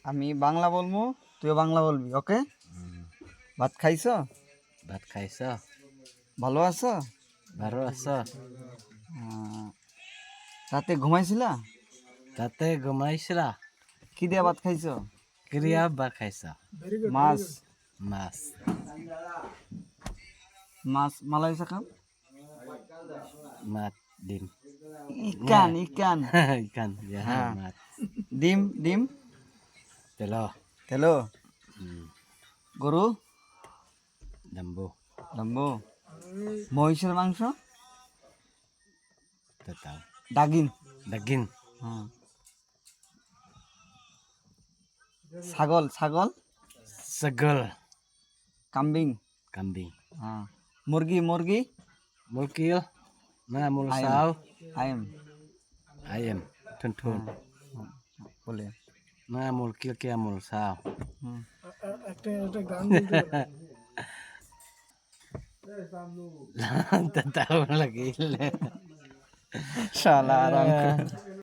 আমি বাংলা বলবো, তুইও বাংলা বলবি, ওকে? ভাত খাইছো? ভাত খাইছ? ভালো আছো? ভালো আছ? রাতে ঘুমাইছিলা? তাতে ঘুমাইছিলা? কি দিয়া ভাত খাইছো? ক্রিয়া বা খাইছ? মাছ। মাছ। মাছ মালাই শাখাম? মাছ ডিম। ইকান ইকান। Ikan ya হ্যাঁ। মাছ। ডিম ডিম। Telo. তেলো। গরু? Lembu. লম্বু। মহিষের মাংস? Tahu. ডাগিন। Daging. হ্যাঁ। ছাগল ছাগল? Segel. কাম্বিং। Kambing. হ্যাঁ। মুরগি মুরগি? Mulkil. Nah I'm mulsau. I'm. Ayam. Tuntun. বলে। Nah mulkil kia mulsau. হুম। Tak tahu lagi. শালা আরাম করে।